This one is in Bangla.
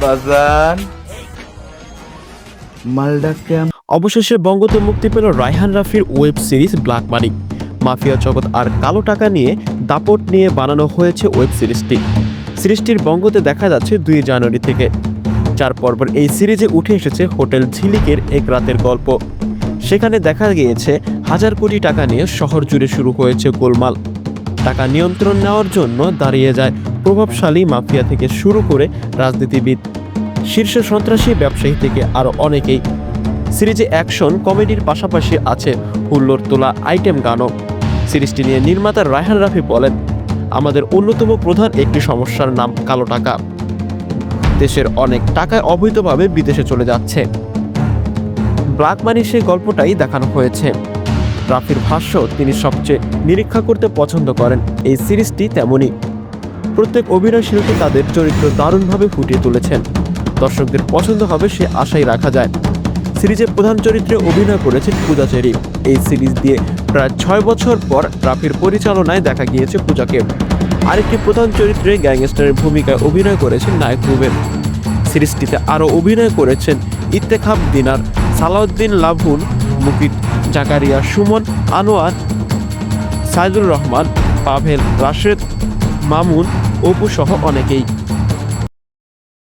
বাজান মালডা ক্যাম্প। অবশেষে বঙ্গতে মুক্তি পেল রায়হান রাফির web series black money. Mafia জগৎ আর কালো টাকা নিয়ে দাপট নিয়ে বানানো হয়েছে ওয়েব সিরিজটি। সিরিজটির বঙ্গতে দেখা যাচ্ছে 2 জানুয়ারি থেকে। 4 পর্বের এই সিরিজে উঠে এসেছে হোটেল ঝিলিকের এক রাতের গল্প। সেখানে দেখা গিয়েছে হাজার কোটি টাকা নিয়ে শহর জুড়ে শুরু হয়েছে গোলমাল। টাকা নিয়ন্ত্রণ নেওয়ার জন্য দাঁড়িয়ে যায় প্রভাবশালী মাফিয়া থেকে শুরু করে রাজনীতিবিদ, শীর্ষ সন্ত্রাসী, ব্যবসায়ী থেকে আরও অনেকেই। সিরিজে অ্যাকশন কমেডির পাশাপাশি আছে হুল্লোড় তোলা আইটেম গানও। সিরিজটি নিয়ে নির্মাতা রায়হান রাফি বলেন, আমাদের অন্যতম প্রধান একটি সমস্যার নাম কালো টাকা। দেশের অনেক টাকা অবৈধভাবে বিদেশে চলে যাচ্ছে। ব্ল্যাক মানি সেই গল্পটাই দেখানো হয়েছে। রাফির ভাষ্য, তিনি সবচেয়ে নিরীক্ষা করতে পছন্দ করেন। এই সিরিজটি তেমনই। প্রত্যেক অভিনয়শিল্পী তাদের চরিত্র দারুণভাবে ফুটিয়ে তুলেছেন। দর্শকদের পছন্দ হবে সে আশাই রাখা যায়। সিরিজের প্রধান চরিত্রে অভিনয় করেছেন পূজা চেরি। এই সিরিজ দিয়ে প্রায় 6 বছর পর রাফির পরিচালনায় দেখা গিয়েছে পূজাকে। আরেকটি প্রধান চরিত্রে গ্যাংস্টারের ভূমিকায় অভিনয় করেছেন নায়ক রুবেল। সিরিজটিতে আরও অভিনয় করেছেন ইত্তেখাব দিনার, সালাউদ্দিন লাভুন, মুকিত জাকারিয়া, সুমন, আনোয়ার, সাইদুর রহমান, পাভেল, রাশেদ, মামুন, অপু সহ অনেকেই।